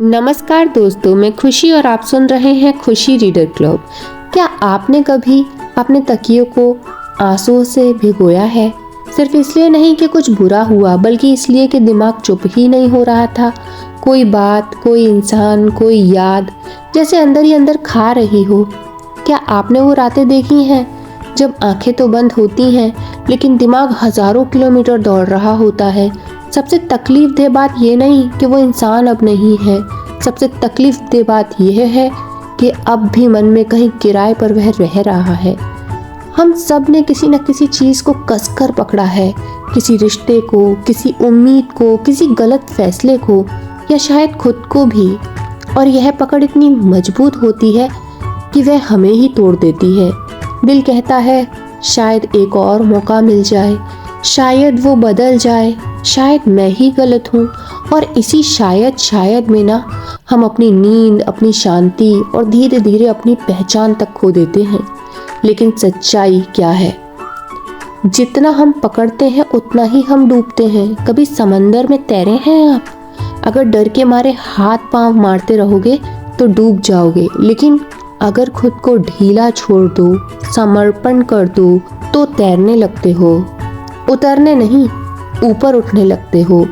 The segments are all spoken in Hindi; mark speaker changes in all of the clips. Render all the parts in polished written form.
Speaker 1: नमस्कार दोस्तों, मैं खुशी और आप सुन रहे हैं खुशी रीडर क्लब। क्या आपने कभी अपने तकियों को आंसुओं से भिगोया है? सिर्फ इसलिए नहीं कि कुछ बुरा हुआ, बल्कि इसलिए कि दिमाग चुप ही नहीं हो रहा था। कोई बात, कोई इंसान, कोई याद जैसे अंदर ही अंदर खा रही हो। क्या आपने वो रातें देखी हैं जब आंखें तो बंद होती हैं लेकिन दिमाग हजारों किलोमीटर दौड़ रहा होता है? सबसे तकलीफ दे बात ये नहीं कि वो इंसान अब नहीं है, सबसे तकलीफ दे बात यह है कि अब भी मन में कहीं किराए पर वह रह रहा है। हम सब ने किसी न किसी चीज़ को कसकर पकड़ा है, किसी रिश्ते को, किसी उम्मीद को, किसी गलत फैसले को, या शायद खुद को भी। और यह पकड़ इतनी मजबूत होती है कि वह हमें ही तोड़ देती है। दिल कहता है शायद एक और मौका मिल जाए, शायद वो बदल जाए, शायद मैं ही गलत हूँ। और इसी शायद में ना हम अपनी नींद, अपनी शांति और धीरे धीरे अपनी पहचान तक खो देते हैं। लेकिन सच्चाई क्या है? जितना हम पकड़ते हैं उतना ही हम डूबते हैं। कभी समंदर में तैरे हैं आप? अगर डर के मारे हाथ पांव मारते रहोगे तो डूब जाओगे, लेकिन अगर खुद को ढीला छोड़ दो, समर्पण कर दो, तो तैरने लगते हो। उतरने नहीं, ऊपर उठने लगते हो।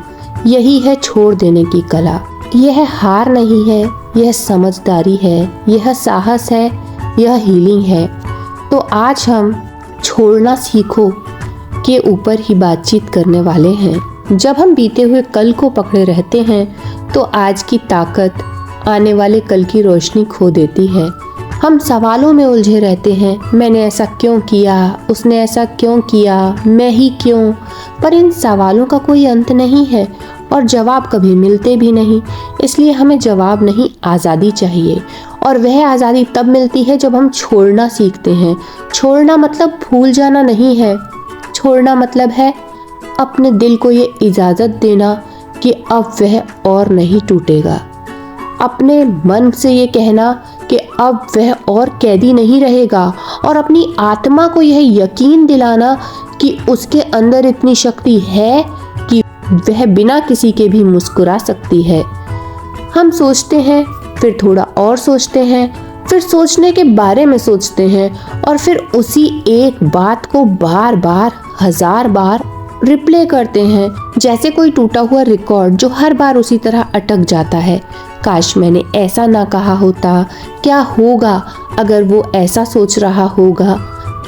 Speaker 1: यही है छोड़ देने की कला। यह हार नहीं है, यह समझदारी है, यह साहस है, यह हीलिंग है। तो आज हम छोड़ना सीखो के ऊपर ही बातचीत करने वाले हैं। जब हम बीते हुए कल को पकड़े रहते हैं तो आज की ताकत आने वाले कल की रोशनी खो देती है। हम सवालों में उलझे रहते हैं, मैंने ऐसा क्यों किया, उसने ऐसा क्यों किया, मैं ही क्यों। पर इन सवालों का कोई अंत नहीं है और जवाब कभी मिलते भी नहीं। इसलिए हमें जवाब नहीं, आज़ादी चाहिए। और वह आज़ादी तब मिलती है जब हम छोड़ना सीखते हैं। छोड़ना मतलब भूल जाना नहीं है, छोड़ना मतलब है अपने दिल को ये इजाज़त देना कि अब वह और नहीं टूटेगा। अपने मन से ये कहना कि अब वह और कैदी नहीं रहेगा, और अपनी आत्मा को यह यकीन दिलाना कि उसके अंदर इतनी शक्ति है कि वह बिना किसी के भी मुस्कुरा सकती है। हम सोचते हैं, फिर थोड़ा और सोचते हैं, फिर सोचने के बारे में सोचते हैं, और फिर उसी एक बात को बार बार, हजार बार रिप्ले करते हैं, जैसे कोई टूटा हुआ रिकॉर्ड जो हर बार उसी तरह अटक जाता है। काश मैंने ऐसा ना कहा होता, क्या होगा अगर वो ऐसा सोच रहा होगा,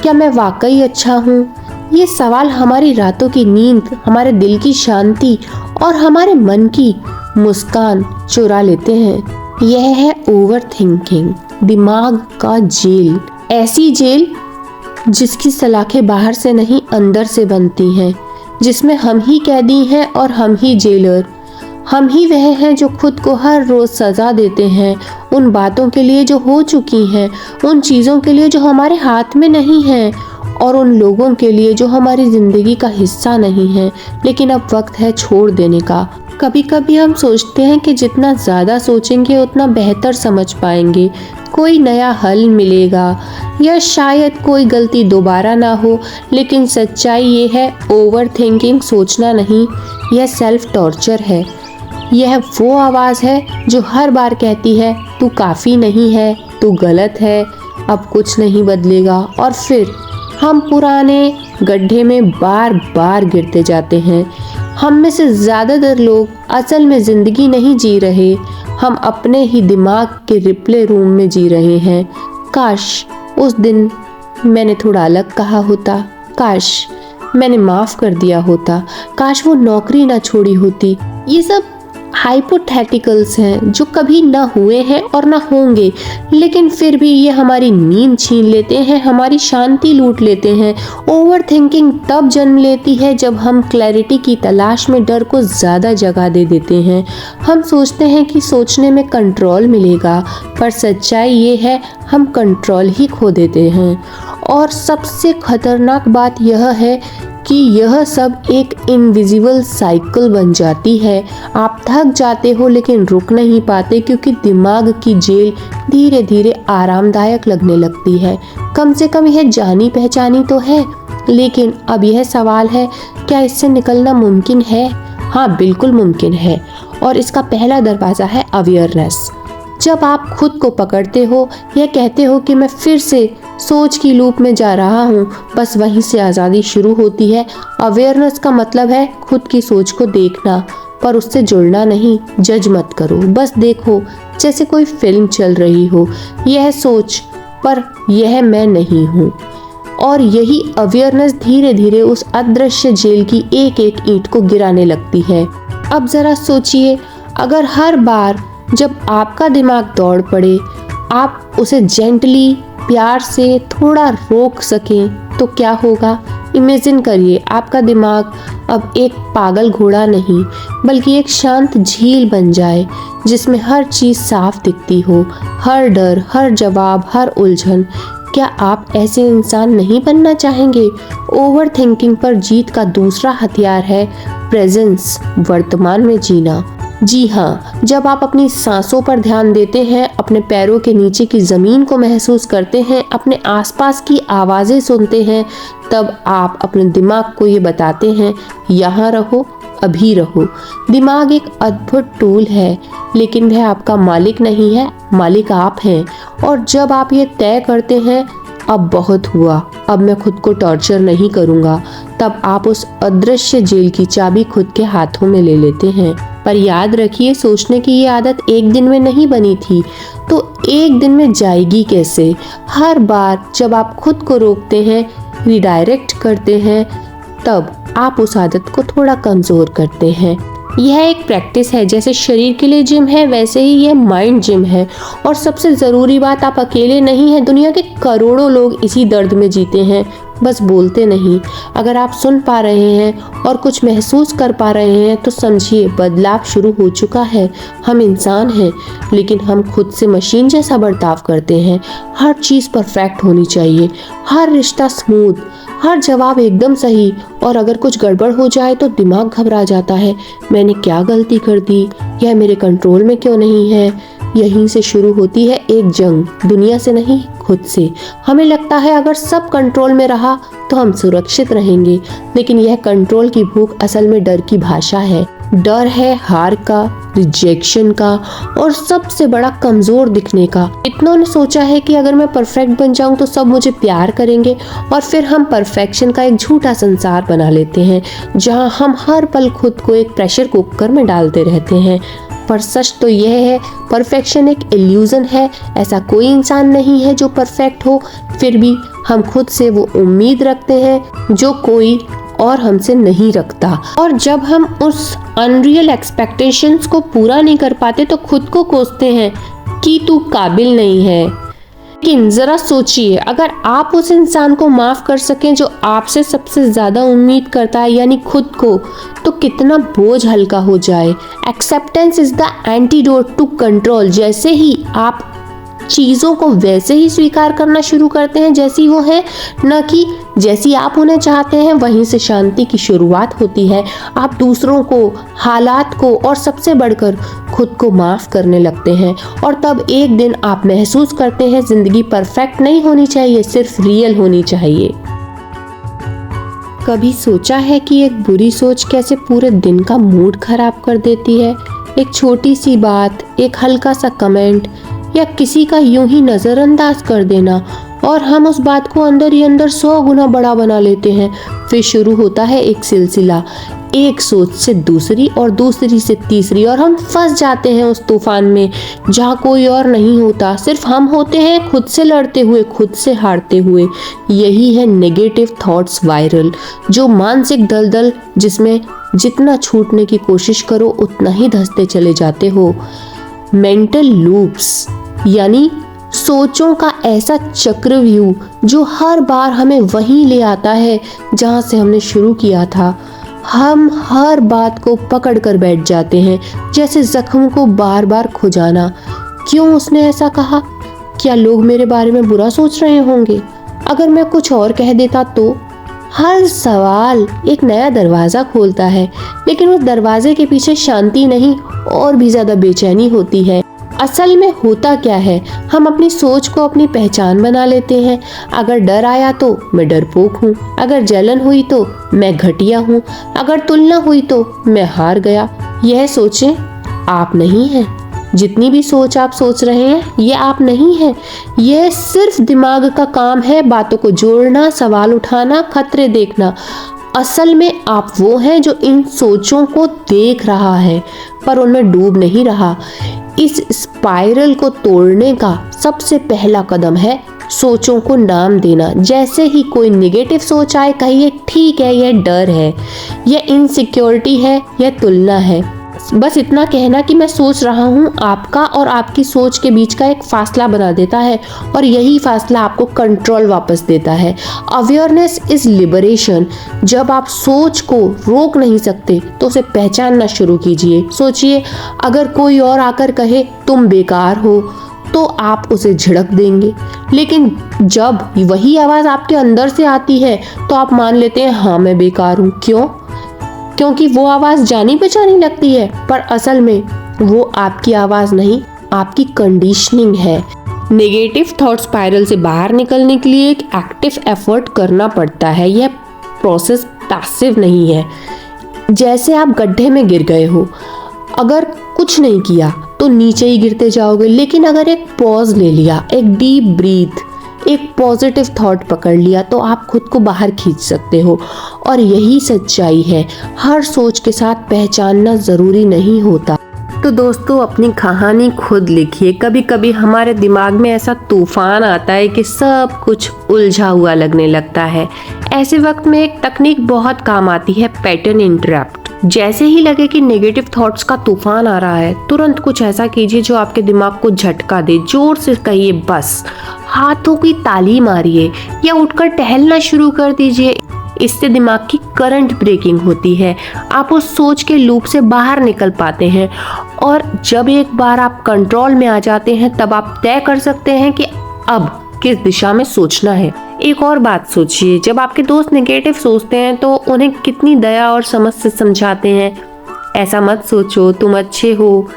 Speaker 1: क्या मैं वाकई अच्छा हूँ? ये सवाल हमारी रातों की नींद, हमारे दिल की शांति और हमारे मन की मुस्कान चुरा लेते हैं। यह है ओवर थिंकिंग, दिमाग का जेल। ऐसी जेल जिसकी सलाखें बाहर से नहीं, अंदर से बनती हैं, जिसमें हम ही कैदी हैं और हम ही जेलर। हम ही वह हैं जो खुद को हर रोज सजा देते हैं, उन बातों के लिए जो हो चुकी हैं, उन चीज़ों के लिए जो हमारे हाथ में नहीं हैं, और उन लोगों के लिए जो हमारी ज़िंदगी का हिस्सा नहीं है। लेकिन अब वक्त है छोड़ देने का। कभी कभी हम सोचते हैं कि जितना ज़्यादा सोचेंगे उतना बेहतर समझ पाएंगे, कोई नया हल मिलेगा, या शायद कोई गलती दोबारा ना हो। लेकिन सच्चाई ये है, ओवर थिंकिंग सोचना नहीं, यह सेल्फ टॉर्चर है। यह वो आवाज़ है जो हर बार कहती है तू काफ़ी नहीं है, तू गलत है, अब कुछ नहीं बदलेगा। और फिर हम पुराने गड्ढे में बार बार गिरते जाते हैं। हम में से ज़्यादातर लोग असल में ज़िंदगी नहीं जी रहे, हम अपने ही दिमाग के रिप्ले रूम में जी रहे हैं। काश उस दिन मैंने थोड़ा अलग कहा होता, काश मैंने माफ़ कर दिया होता, काश वो नौकरी ना छोड़ी होती। ये सब हाइपोथेटिकल्स हैं जो कभी ना हुए हैं और ना होंगे, लेकिन फिर भी ये हमारी नींद छीन लेते हैं, हमारी शांति लूट लेते हैं। ओवर थिंकिंग तब जन्म लेती है जब हम क्लैरिटी की तलाश में डर को ज़्यादा जगह दे देते हैं। हम सोचते हैं कि सोचने में कंट्रोल मिलेगा, पर सच्चाई ये है हम कंट्रोल ही खो देते हैं। और सबसे खतरनाक बात यह है कि यह सब एक इनविजिबल साइकिल बन जाती है। आप थक जाते हो लेकिन रुक नहीं पाते, क्योंकि दिमाग की जेल धीरे धीरे आरामदायक लगने लगती है। कम से कम यह जानी पहचानी तो है। लेकिन अब यह सवाल है, क्या इससे निकलना मुमकिन है? हाँ, बिल्कुल मुमकिन है। और इसका पहला दरवाज़ा है अवेयरनेस। जब आप खुद को पकड़ते हो या कहते हो कि मैं फिर से सोच की लूप में जा रहा हूँ, बस वहीं से आज़ादी शुरू होती है। अवेयरनेस का मतलब है खुद की सोच को देखना, पर उससे जुड़ना नहीं। जज मत करो, बस देखो जैसे कोई फिल्म चल रही हो। यह सोच, पर यह मैं नहीं हूँ। और यही अवेयरनेस धीरे धीरे उस अदृश्य जेल की एक एक ईंट को गिराने लगती है। अब जरा सोचिए, अगर हर बार जब आपका दिमाग दौड़ पड़े आप उसे जेंटली, प्यार से थोड़ा रोक सकें तो क्या होगा। इमेजिन करिए आपका दिमाग अब एक पागल घोड़ा नहीं बल्कि एक शांत झील बन जाए, जिसमें हर चीज़ साफ दिखती हो, हर डर, हर जवाब, हर उलझन। क्या आप ऐसे इंसान नहीं बनना चाहेंगे? ओवर थिंकिंग पर जीत का दूसरा हथियार है प्रेजेंस, वर्तमान में जीना। जी हाँ, जब आप अपनी सांसों पर ध्यान देते हैं, अपने पैरों के नीचे की ज़मीन को महसूस करते हैं, अपने आसपास की आवाज़ें सुनते हैं, तब आप अपने दिमाग को ये बताते हैं, यहाँ रहो, अभी रहो। दिमाग एक अद्भुत टूल है, लेकिन वह आपका मालिक नहीं है, मालिक आप हैं। और जब आप ये तय करते हैं, अब बहुत हुआ, अब मैं खुद को टॉर्चर नहीं करूँगा, तब आप उस अदृश्य जेल की चाबी खुद के हाथों में ले लेते हैं। पर याद रखिए, सोचने की ये आदत एक दिन में नहीं बनी थी, तो एक दिन में जाएगी कैसे? हर बार जब आप खुद को रोकते हैं, रिडायरेक्ट करते हैं, तब आप उस आदत को थोड़ा कमज़ोर करते हैं। यह एक प्रैक्टिस है, जैसे शरीर के लिए जिम है वैसे ही यह माइंड जिम है। और सबसे ज़रूरी बात, आप अकेले नहीं हैं, दुनिया के करोड़ों लोग इसी दर्द में जीते हैं, बस बोलते नहीं। अगर आप सुन पा रहे हैं और कुछ महसूस कर पा रहे हैं तो समझिए बदलाव शुरू हो चुका है। हम इंसान हैं, लेकिन हम खुद से मशीन जैसा बर्ताव करते हैं। हर चीज़ परफेक्ट होनी चाहिए, हर रिश्ता स्मूथ, हर जवाब एकदम सही। और अगर कुछ गड़बड़ हो जाए तो दिमाग घबरा जाता है, मैंने क्या गलती कर दी, यह मेरे कंट्रोल में क्यों नहीं है। यहीं से शुरू होती है एक जंग, दुनिया से नहीं, खुद से। हमें लगता है अगर सब कंट्रोल में रहा तो हम सुरक्षित रहेंगे, लेकिन यह कंट्रोल की भूख असल में डर की भाषा है। डर है हार का, रिजेक्शन का और सबसे बड़ा कमजोर दिखने का। इतनों ने सोचा है कि अगर मैं परफेक्ट बन जाऊं तो सब मुझे प्यार करेंगे, और फिर हम परफेक्शन का एक झूठा संसार बना लेते हैं, जहां हम हर पल खुद को एक प्रेशर कुकर में डालते रहते हैं। पर सच तो यह है, परफेक्शन एक इल्यूजन है। ऐसा कोई इंसान नहीं है जो परफेक्ट हो, फिर भी हम खुद से वो उम्मीद रखते हैं जो कोई और हमसे नहीं रखता। और जब हम उस अनरियल एक्सपेक्टेशंस को पूरा नहीं कर पाते तो खुद को कोसते हैं कि तू काबिल नहीं है। लेकिन जरा सोचिए, अगर आप उस इंसान को माफ कर सकें जो आपसे सबसे ज्यादा उम्मीद करता है, यानी खुद को, तो कितना बोझ हल्का हो जाए। Acceptance is the antidote to control. जैसे ही आप चीज़ों को वैसे ही स्वीकार करना शुरू करते हैं जैसी वो है, न कि जैसी आप उन्हें चाहते हैं, वहीं से शांति की शुरुआत होती है। आप दूसरों को, हालात को और सबसे बढ़कर खुद को माफ़ करने लगते हैं, और तब एक दिन आप महसूस करते हैं ज़िंदगी परफेक्ट नहीं होनी चाहिए, सिर्फ रियल होनी चाहिए। कभी सोचा है कि एक बुरी सोच कैसे पूरे दिन का मूड खराब कर देती है? एक छोटी सी बात, एक हल्का सा कमेंट या किसी का यूं ही नज़रअंदाज कर देना, और हम उस बात को अंदर ही अंदर 100 गुना बड़ा बना लेते हैं। फिर शुरू होता है एक सिलसिला, एक सोच से दूसरी और दूसरी से तीसरी, और हम फंस जाते हैं उस तूफान में जहाँ कोई और नहीं होता, सिर्फ हम होते हैं, खुद से लड़ते हुए, खुद से हारते हुए। यही है नेगेटिव थॉट्स वायरल, जो मानसिक दलदल जिसमें जितना छूटने की कोशिश करो उतना ही धंसते चले जाते हो। मेंटल लूप्स, यानी सोचों का ऐसा चक्रव्यूह जो हर बार हमें वहीं ले आता है जहां से हमने शुरू किया था। हम हर बात को पकड़ कर बैठ जाते हैं, जैसे जख्म को बार बार खुजाना। क्यों उसने ऐसा कहा? क्या लोग मेरे बारे में बुरा सोच रहे होंगे? अगर मैं कुछ और कह देता तो? हर सवाल एक नया दरवाज़ा खोलता है, लेकिन उस दरवाजे के पीछे शांति नहीं और भी ज़्यादा बेचैनी होती है। असल में होता क्या है, हम अपनी सोच को अपनी पहचान बना लेते हैं। अगर डर आया तो मैं डरपोक हूँ, अगर जलन हुई तो मैं घटिया हूँ, अगर तुलना हुई तो मैं हार गया। यह सोचें आप नहीं हैं। जितनी भी सोच आप सोच रहे हैं ये आप नहीं हैं। यह सिर्फ दिमाग का काम है, बातों को जोड़ना, सवाल उठाना, खतरे देखना। असल में आप वो हैं जो इन सोचों को देख रहा है पर उनमें डूब नहीं रहा। इस स्पाइरल को तोड़ने का सबसे पहला कदम है सोचों को नाम देना। जैसे ही कोई नेगेटिव सोच आए कहिए ठीक है, यह डर है, यह इनसिक्योरिटी है, यह तुलना है। बस इतना कहना कि मैं सोच रहा हूँ आपका और आपकी सोच के बीच का एक फासला बना देता है और यही फासला आपको कंट्रोल वापस देता है। Awareness is liberation. जब आप सोच को रोक नहीं सकते तो उसे पहचानना शुरू कीजिए। सोचिए, अगर कोई और आकर कहे तुम बेकार हो तो आप उसे झिड़क देंगे, लेकिन जब वही आवाज़ आपके अंदर से आती है तो आप मान लेते हैं हाँ मैं बेकार हूँ। क्यों? क्योंकि वो आवाज़ जानी पहचानी लगती है, पर असल में वो आपकी आवाज़ नहीं, आपकी कंडीशनिंग है। नेगेटिव थॉट स्पाइरल से बाहर निकलने के लिए एक एक्टिव एफर्ट करना पड़ता है। यह प्रोसेस पैसिव नहीं है। जैसे आप गड्ढे में गिर गए हो, अगर कुछ नहीं किया तो नीचे ही गिरते जाओगे, लेकिन अगर एक पॉज ले लिया, एक डीप ब्रीथ, एक पॉजिटिव थॉट पकड़ लिया तो आप खुद को बाहर खींच सकते हो। और यही सच्चाई है। हर सोच के साथ पहचानना ज़रूरी नहीं होता। तो दोस्तों, अपनी कहानी खुद लिखिए। कभी कभी हमारे दिमाग में ऐसा तूफान आता है कि सब कुछ उलझा हुआ लगने लगता है। ऐसे वक्त में एक तकनीक बहुत काम आती है, पैटर्न इंटरप्ट। जैसे ही लगे कि नेगेटिव थॉट्स का तूफान आ रहा है, तुरंत कुछ ऐसा कीजिए जो आपके दिमाग को झटका दे। जोर से कहिए बस, हाथों की ताली मारिए या उठकर टहलना शुरू कर दीजिए। इससे दिमाग की करंट ब्रेकिंग होती है। आप उस सोच के लूप से बाहर निकल पाते हैं और जब एक बार आप कंट्रोल में आ जाते हैं तब आप तय कर सकते हैं कि अब किस दिशा में सोचना है। एक और बात सोचिए, जब आपके दोस्त नेगेटिव सोचते हैं तो उन्हें कितनी दया और समझ से समझाते हैं, ऐसा मत सोचो, तुम अच्छे हो।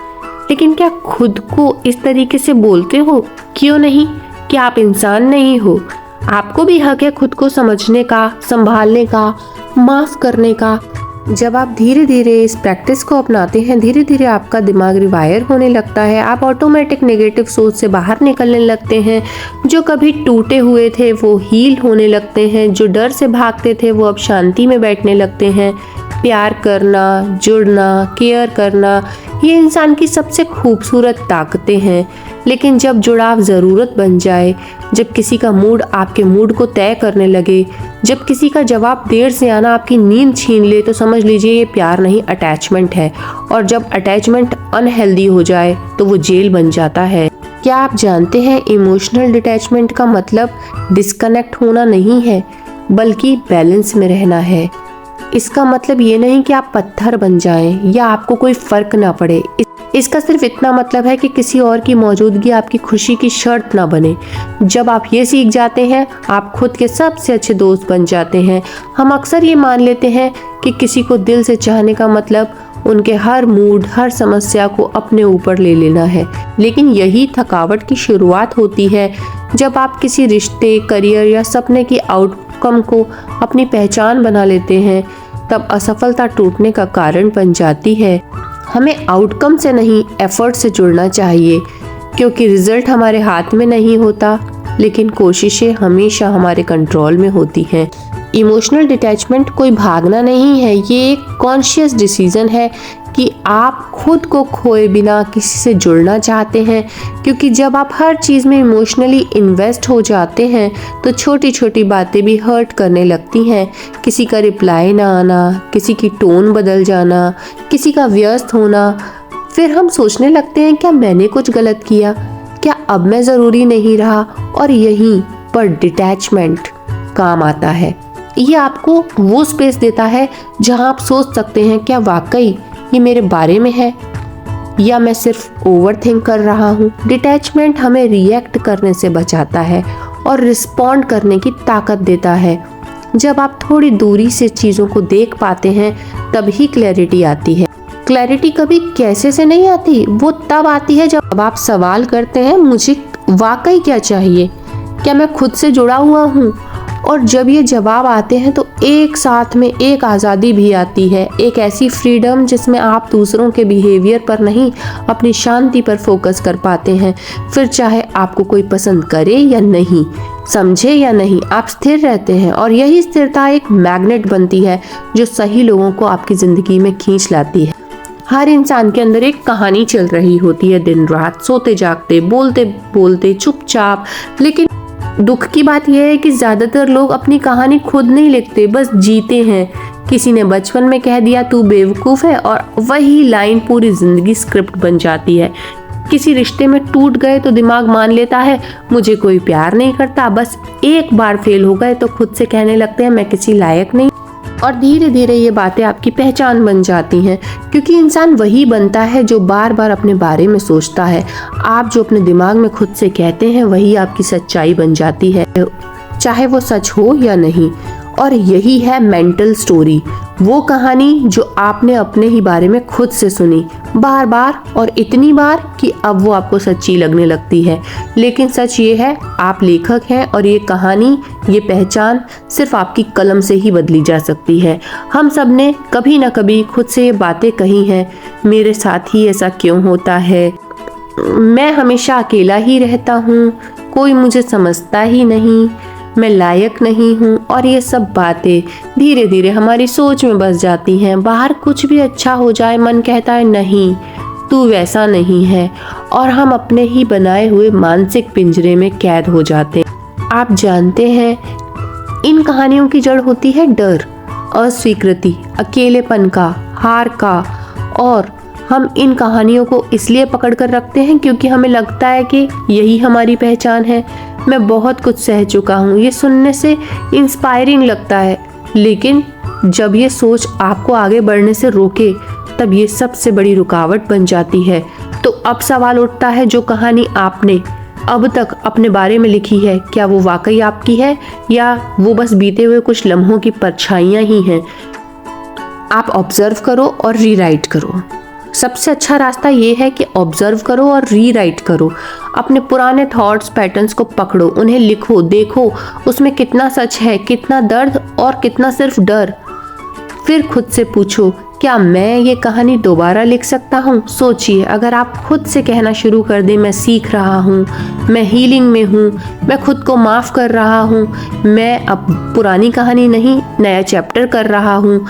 Speaker 1: लेकिन क्या खुद को इस तरीके से बोलते हो? क्यों नहीं? क्या आप इंसान नहीं हो? आपको भी हक है खुद को समझने का, संभालने का, माफ करने का। जब आप धीरे धीरे इस प्रैक्टिस को अपनाते हैं, धीरे धीरे आपका दिमाग रिवायर होने लगता है। आप ऑटोमेटिक नेगेटिव सोच से बाहर निकलने लगते हैं। जो कभी टूटे हुए थे वो हील होने लगते हैं। जो डर से भागते थे वो अब शांति में बैठने लगते हैं। प्यार करना, जुड़ना, केयर करना, ये इंसान की सबसे खूबसूरत ताकतें हैं। लेकिन जब जुड़ाव ज़रूरत बन जाए, जब किसी का मूड आपके मूड को तय करने लगे, जब किसी का जवाब देर से आना आपकी नींद छीन ले, तो समझ लीजिए ये प्यार नहीं, अटैचमेंट है। और जब अटैचमेंट अनहेल्दी हो जाए तो वो जेल बन जाता है। क्या आप जानते हैं इमोशनल डिटैचमेंट का मतलब डिस्कनेक्ट होना नहीं है, बल्कि बैलेंस में रहना है। इसका मतलब ये नहीं कि आप पत्थर बन जाएं या आपको कोई फर्क ना पड़े। इसका सिर्फ इतना मतलब है कि किसी और की मौजूदगी आपकी खुशी की शर्त ना बने। जब आप ये सीख जाते हैं, आप खुद के सबसे अच्छे दोस्त बन जाते हैं। हम अक्सर ये मान लेते हैं कि किसी को दिल से चाहने का मतलब उनके हर मूड, हर समस्या को अपने ऊपर ले लेना है। लेकिन यही थकावट की शुरुआत होती है। जब आप किसी रिश्ते, करियर या सपने की आउटकम को अपनी पहचान बना लेते हैं, तब असफलता टूटने का कारण बन जाती है। हमें आउटकम से नहीं, एफर्ट से जुड़ना चाहिए, क्योंकि रिजल्ट हमारे हाथ में नहीं होता, लेकिन कोशिशें हमेशा हमारे कंट्रोल में होती हैं। इमोशनल डिटैचमेंट कोई भागना नहीं है, ये एक कॉन्शियस डिसीजन है कि आप खुद को खोए बिना किसी से जुड़ना चाहते हैं। क्योंकि जब आप हर चीज़ में इमोशनली इन्वेस्ट हो जाते हैं तो छोटी छोटी बातें भी हर्ट करने लगती हैं। किसी का रिप्लाई ना आना, किसी की टोन बदल जाना, किसी का व्यस्त होना, फिर हम सोचने लगते हैं क्या मैंने कुछ गलत किया, क्या अब मैं ज़रूरी नहीं रहा। और यहीं पर डिटैचमेंट काम आता है। ये आपको वो स्पेस देता है जहां आप सोच सकते हैं क्या वाकई ये मेरे बारे में है या मैं सिर्फ ओवरथिंक कर रहा हूँ। डिटैचमेंट हमें रिएक्ट करने से बचाता है और रिस्पॉन्ड करने की ताकत देता है। जब आप थोड़ी दूरी से चीज़ों को देख पाते हैं तभी क्लैरिटी आती है। क्लैरिटी कभी कैसे से नहीं आती, वो तब आती है जब आप सवाल करते हैं मुझे वाकई क्या चाहिए, क्या मैं खुद से जुड़ा हुआ हूँ और जब ये जवाब आते हैं तो एक साथ में एक आज़ादी भी आती है, एक ऐसी फ्रीडम जिसमें आप दूसरों के बिहेवियर पर नहीं, अपनी शांति पर फोकस कर पाते हैं। फिर चाहे आपको कोई पसंद करे या नहीं, समझे या नहीं, आप स्थिर रहते हैं और यही स्थिरता एक मैग्नेट बनती है जो सही लोगों को आपकी ज़िंदगी में खींच लाती है। हर इंसान के अंदर एक कहानी चल रही होती है, दिन रात, सोते जागते, बोलते बोलते, चुपचाप। लेकिन दुख की बात यह है कि ज़्यादातर लोग अपनी कहानी खुद नहीं लिखते, बस जीते हैं। किसी ने बचपन में कह दिया तू बेवकूफ़ है और वही लाइन पूरी ज़िंदगी स्क्रिप्ट बन जाती है। किसी रिश्ते में टूट गए तो दिमाग मान लेता है मुझे कोई प्यार नहीं करता, बस एक बार फेल हो गए तो खुद से कहने लगते हैं मैं किसी लायक नहीं। और धीरे धीरे ये बातें आपकी पहचान बन जाती हैं, क्योंकि इंसान वही बनता है जो बार बार अपने बारे में सोचता है। आप जो अपने दिमाग में खुद से कहते हैं वही आपकी सच्चाई बन जाती है, चाहे वो सच हो या नहीं। और यही है मेंटल स्टोरी, वो कहानी जो आपने अपने ही बारे में खुद से सुनी बार बार और इतनी बार कि अब वो आपको सच्ची लगने लगती है। लेकिन सच ये है आप लेखक हैं और ये कहानी, ये पहचान सिर्फ आपकी कलम से ही बदली जा सकती है। हम सब ने कभी ना कभी खुद से ये बातें कही हैं, मेरे साथ ही ऐसा क्यों होता है, मैं हमेशा अकेला ही रहता हूँ, कोई मुझे समझता ही नहीं, मैं लायक नहीं हूँ। और ये सब बातें धीरे धीरे हमारी सोच में बस जाती हैं। बाहर कुछ भी अच्छा हो जाए मन कहता है नहीं तू वैसा नहीं है, और हम अपने ही बनाए हुए मानसिक पिंजरे में कैद हो जाते हैं। आप जानते हैं इन कहानियों की जड़ होती है डर, अस्वीकृति, अकेलेपन का, हार का। और हम इन कहानियों को इसलिए पकड़ कर रखते हैं क्योंकि हमें लगता है कि यही हमारी पहचान है। मैं बहुत कुछ सह चुका हूँ, ये सुनने से इंस्पायरिंग लगता है, लेकिन जब ये सोच आपको आगे बढ़ने से रोके तब ये सबसे बड़ी रुकावट बन जाती है। तो अब सवाल उठता है जो कहानी आपने अब तक अपने बारे में लिखी है, क्या वो वाकई आपकी है या वो बस बीते हुए कुछ लम्हों की परछाइयाँ ही हैं? आप ऑब्जर्व करो और रीराइट करो। सबसे अच्छा रास्ता ये है कि ऑब्जर्व करो और रीराइट करो। अपने पुराने थॉट्स, पैटर्न्स को पकड़ो, उन्हें लिखो, देखो उसमें कितना सच है, कितना दर्द और कितना सिर्फ डर। फिर खुद से पूछो क्या मैं ये कहानी दोबारा लिख सकता हूँ? सोचिए अगर आप खुद से कहना शुरू कर दें मैं सीख रहा हूँ, मैं हीलिंग में हूँ, मैं खुद को माफ़ कर रहा हूँ, मैं अब पुरानी कहानी नहीं नया चैप्टर कर रहा हूँ,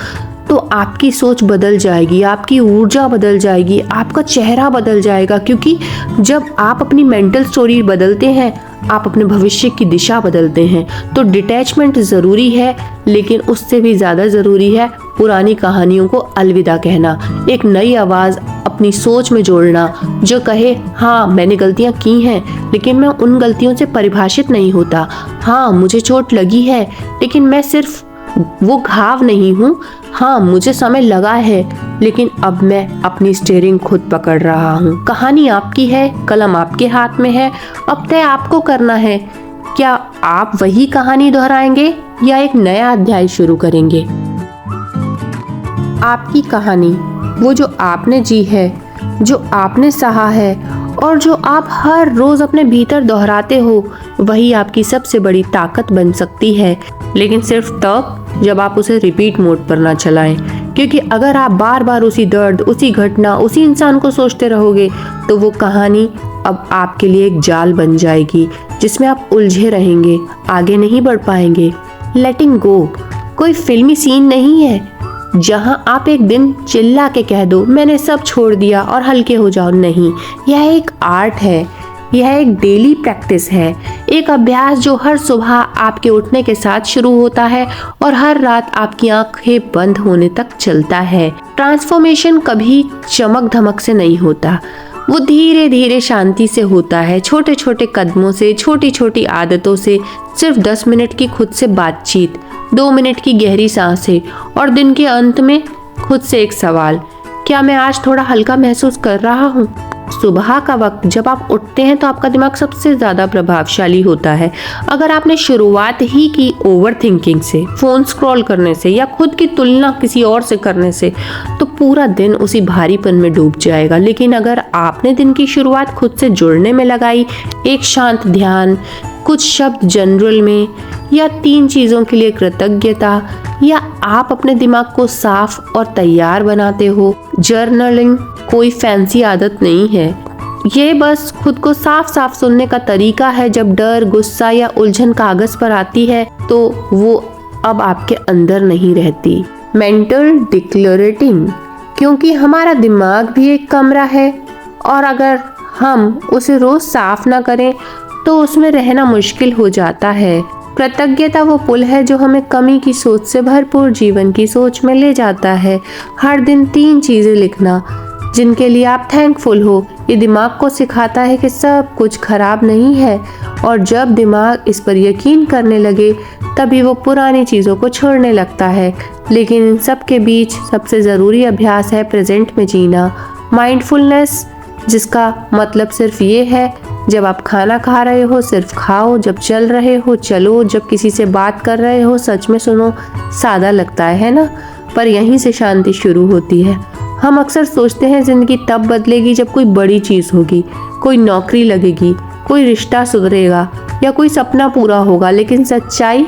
Speaker 1: तो आपकी सोच बदल जाएगी, आपकी ऊर्जा बदल जाएगी, आपका चेहरा बदल जाएगा। क्योंकि जब आप अपनी मेंटल स्टोरी बदलते हैं आप अपने भविष्य की दिशा बदलते हैं। तो डिटैचमेंट ज़रूरी है, लेकिन उससे भी ज़्यादा ज़रूरी है पुरानी कहानियों को अलविदा कहना, एक नई आवाज़ अपनी सोच में जोड़ना जो कहे हाँ मैंने गलतियाँ की हैं लेकिन मैं उन गलतियों से परिभाषित नहीं होता। हाँ मुझे चोट लगी है लेकिन मैं सिर्फ वो घाव नहीं हूँ। हाँ मुझे समय लगा है लेकिन अब मैं अपनी स्टीयरिंग खुद पकड़ रहा हूँ। कहानी आपकी है, कलम आपके हाथ में है, अब तय आपको करना है। क्या आप वही कहानी दोहराएंगे या एक नया अध्याय शुरू करेंगे? आपकी कहानी, वो जो आपने जी है, जो आपने सहा है और जो आप हर रोज अपने भीतर दोहराते हो, वही आपकी सबसे बड़ी ताकत बन सकती है। लेकिन सिर्फ तब जब आप उसे रिपीट मोड पर ना चलाएं, क्योंकि अगर आप बार बार उसी दर्द, उसी घटना, उसी इंसान को सोचते रहोगे तो वो कहानी अब आपके लिए एक जाल बन जाएगी जिसमें आप उलझे रहेंगे, आगे नहीं बढ़ पाएंगे। लेटिंग गो कोई फिल्मी सीन नहीं है जहां आप एक दिन चिल्ला के कह दो मैंने सब छोड़ दिया और हल्के हो जाओ। नहीं, यह एक आर्ट है, यह एक डेली प्रैक्टिस है, एक अभ्यास जो हर सुबह आपके उठने के साथ शुरू होता है और हर रात आपकी आंखें बंद होने तक चलता है। ट्रांसफॉर्मेशन कभी चमक धमक से नहीं होता, वो धीरे धीरे शांति से होता है, छोटे छोटे कदमों से, छोटी छोटी आदतों से, सिर्फ 10 मिनट की खुद से बातचीत, 2 मिनट की गहरी सांसें और दिन के अंत में खुद से एक सवाल, क्या मैं आज थोड़ा हल्का महसूस कर रहा हूँ? सुबह का वक्त जब आप उठते हैं तो आपका दिमाग सबसे ज़्यादा प्रभावशाली होता है। अगर आपने शुरुआत ही की ओवर थिंकिंग से, फ़ोन स्क्रॉल करने से या खुद की तुलना किसी और से करने से, तो पूरा दिन उसी भारीपन में डूब जाएगा। लेकिन अगर आपने दिन की शुरुआत खुद से जुड़ने में लगाई, एक शांत ध्यान, कुछ शब्द जनरल में या 3 चीज़ों के लिए कृतज्ञता, या आप अपने दिमाग को साफ और तैयार बनाते हो। जर्नलिंग कोई फैंसी आदत नहीं है, ये बस खुद को साफ साफ सुनने का तरीका है। जब डर, गुस्सा या उलझन कागज पर आती है तो वो अब आपके अंदर नहीं रहती। मेंटल डिक्लेरेटिंग, क्योंकि हमारा दिमाग भी एक कमरा है और अगर हम उसे रोज साफ ना करें तो उसमें रहना मुश्किल हो जाता है। कृतज्ञता वो पुल है जो हमें कमी की सोच से भरपूर जीवन की सोच में ले जाता है। हर दिन 3 चीजें लिखना जिनके लिए आप थैंकफुल हो, ये दिमाग को सिखाता है कि सब कुछ खराब नहीं है, और जब दिमाग इस पर यकीन करने लगे तभी वो पुरानी चीज़ों को छोड़ने लगता है। लेकिन इन सब के बीच सबसे ज़रूरी अभ्यास है प्रेजेंट में जीना, माइंडफुलनेस, जिसका मतलब सिर्फ ये है जब आप खाना खा रहे हो सिर्फ खाओ, जब चल रहे हो चलो, जब किसी से बात कर रहे हो सच में सुनो। सादा लगता है ना, पर यहीं से शांति शुरू होती है। हम अक्सर सोचते हैं ज़िंदगी तब बदलेगी जब कोई बड़ी चीज़ होगी, कोई नौकरी लगेगी, कोई रिश्ता सुधरेगा या कोई सपना पूरा होगा, लेकिन सच्चाई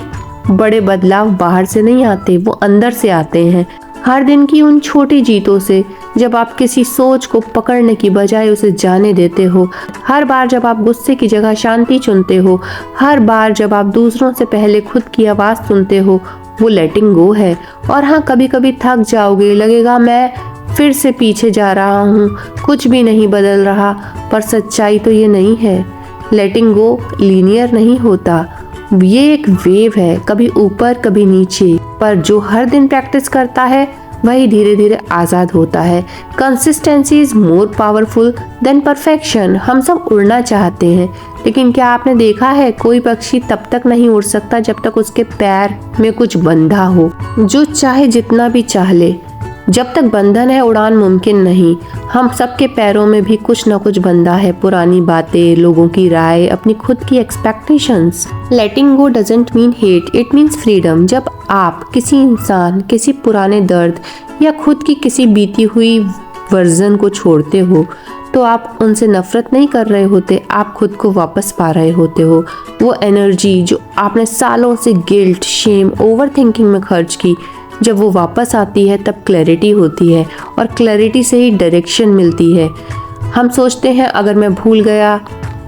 Speaker 1: बड़े बदलाव बाहर से नहीं आते, वो अंदर से आते हैं। हर दिन की उन छोटी जीतों से, जब आप किसी सोच को पकड़ने की बजाय उसे जाने देते हो, हर बार जब आप गुस्से की जगह शांति चुनते हो, हर बार जब आप दूसरों से पहले खुद की आवाज़ सुनते हो, वो लेटिंग गो है। और हाँ, कभी कभी थक जाओगे, लगेगा मैं फिर से पीछे जा रहा हूँ, कुछ भी नहीं बदल रहा, पर सच्चाई तो ये नहीं है। लेटिंग गो लीनियर नहीं होता, ये एक वेव है, कभी ऊपर कभी नीचे, पर जो हर दिन प्रैक्टिस करता है वही धीरे धीरे आज़ाद होता है। Consistency is more powerful than perfection. हम सब उड़ना चाहते हैं, लेकिन क्या आपने देखा है कोई पक्षी तब तक नहीं उड़ सकता जब तक उसके पैर में कुछ बंधा हो। जो चाहे जितना भी चाह ले, जब तक बंधन है उड़ान मुमकिन नहीं। हम सबके पैरों में भी कुछ ना कुछ बंधा है, पुरानी बातें, लोगों की राय, अपनी खुद की expectations. Letting go doesn't mean hate, it means freedom. जब आप किसी इंसान, किसी पुराने दर्द या खुद की किसी बीती हुई वर्जन को छोड़ते हो तो आप उनसे नफरत नहीं कर रहे होते, आप खुद को वापस पा रहे होते हो। वो एनर्जी जो आपने सालों से गिल्ट, शेम, ओवर थिंकिंग में खर्च की, जब वो वापस आती है तब क्लैरिटी होती है, और क्लैरिटी से ही डायरेक्शन मिलती है। हम सोचते हैं अगर मैं भूल गया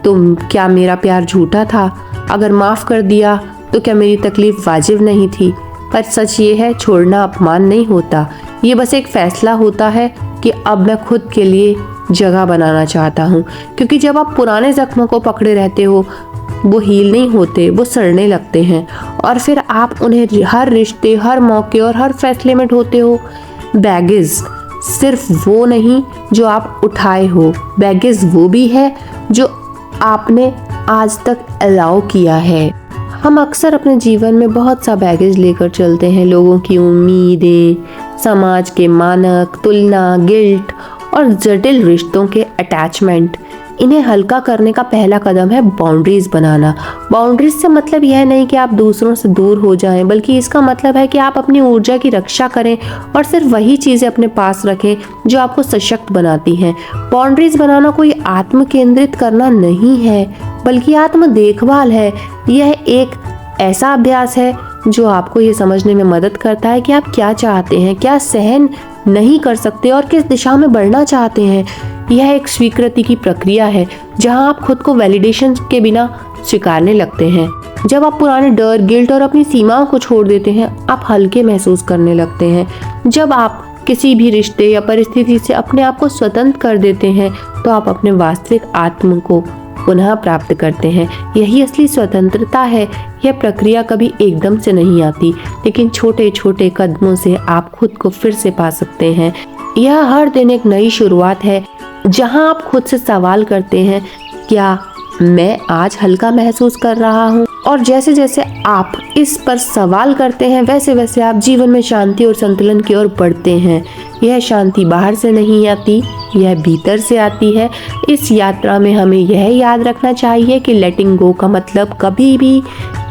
Speaker 1: तो क्या मेरा प्यार झूठा था, अगर माफ़ कर दिया तो क्या मेरी तकलीफ़ वाजिब नहीं थी। पर सच ये है, छोड़ना अपमान नहीं होता, ये बस एक फ़ैसला होता है कि अब मैं खुद के लिए जगह बनाना चाहता हूँ। क्योंकि जब आप पुराने ज़ख्मों को पकड़े रहते हो वो हील नहीं होते, वो सड़ने लगते हैं, और फिर आप उन्हें हर रिश्ते, हर मौके और हर फैसले में ढोते हो। बैगेज सिर्फ वो नहीं जो आप उठाए हो, बैगेज वो भी है जो आपने आज तक अलाउ किया है। हम अक्सर अपने जीवन में बहुत सा बैगेज लेकर चलते हैं, लोगों की उम्मीदें, समाज के मानक, तुलना, गिल्ट और जटिल रिश्तों के अटैचमेंट। इन्हें हल्का करने का पहला कदम है बाउंड्रीज बनाना। बाउंड्रीज से मतलब यह नहीं कि आप दूसरों से दूर हो जाएं, बल्कि इसका मतलब है कि आप अपनी ऊर्जा की रक्षा करें और सिर्फ वही चीज़ें अपने पास रखें जो आपको सशक्त बनाती हैं। बाउंड्रीज बनाना कोई आत्म केंद्रित करना नहीं है, बल्कि आत्म देखभाल है। यह एक ऐसा अभ्यास है जो आपको ये समझने में मदद करता है कि आप क्या चाहते हैं, क्या सहन नहीं कर सकते और किस दिशा में बढ़ना चाहते हैं। यह एक स्वीकृति की प्रक्रिया है जहां आप खुद को वैलिडेशन के बिना स्वीकारने लगते हैं। जब आप पुराने डर, गिल्ट और अपनी सीमाओं को छोड़ देते हैं, आप हल्के महसूस करने लगते हैं। जब आप किसी भी रिश्ते या परिस्थिति से अपने आप को स्वतंत्र कर देते हैं तो आप अपने वास्तविक आत्म को पुनः प्राप्त करते हैं। यही असली स्वतंत्रता है। यह प्रक्रिया कभी एकदम से नहीं आती, लेकिन छोटे छोटे कदमों से आप खुद को फिर से पा सकते हैं। यह हर दिन एक नई शुरुआत है जहां आप खुद से सवाल करते हैं, क्या मैं आज हल्का महसूस कर रहा हूँ? और जैसे जैसे आप इस पर सवाल करते हैं वैसे वैसे आप जीवन में शांति और संतुलन की ओर बढ़ते हैं। यह शांति बाहर से नहीं आती, यह भीतर से आती है। इस यात्रा में हमें यह याद रखना चाहिए कि लेटिंग गो का मतलब कभी भी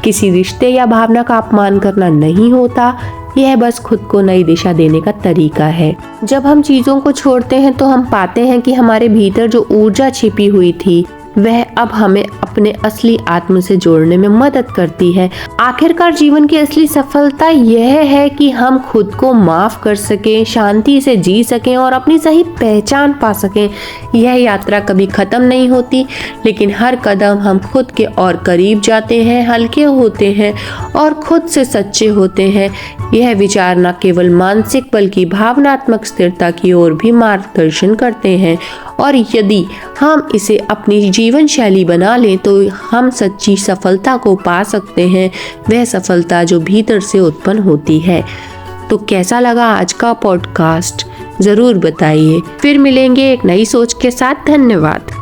Speaker 1: किसी रिश्ते या भावना का अपमान करना नहीं होता। यह बस खुद को नई दिशा देने का तरीका है। जब हम चीज़ों को छोड़ते हैं तो हम पाते हैं कि हमारे भीतर जो ऊर्जा छिपी हुई थी वह अब हमें अपने असली आत्म से जोड़ने में मदद करती है। आखिरकार जीवन की असली सफलता यह है कि हम खुद को माफ कर सकें, शांति से जी सकें और अपनी सही पहचान पा सकें। यह यात्रा कभी खत्म नहीं होती, लेकिन हर कदम हम खुद के और करीब जाते हैं, हल्के होते हैं और खुद से सच्चे होते हैं। यह विचार न केवल मानसिक बल्कि भावनात्मक स्थिरता की ओर भी मार्गदर्शन करते हैं, और यदि हम इसे अपनी जीवन शैली बना लें तो हम सच्ची सफलता को पा सकते हैं, वह सफलता जो भीतर से उत्पन्न होती है। तो कैसा लगा आज का पॉडकास्ट, ज़रूर बताइए। फिर मिलेंगे एक नई सोच के साथ। धन्यवाद।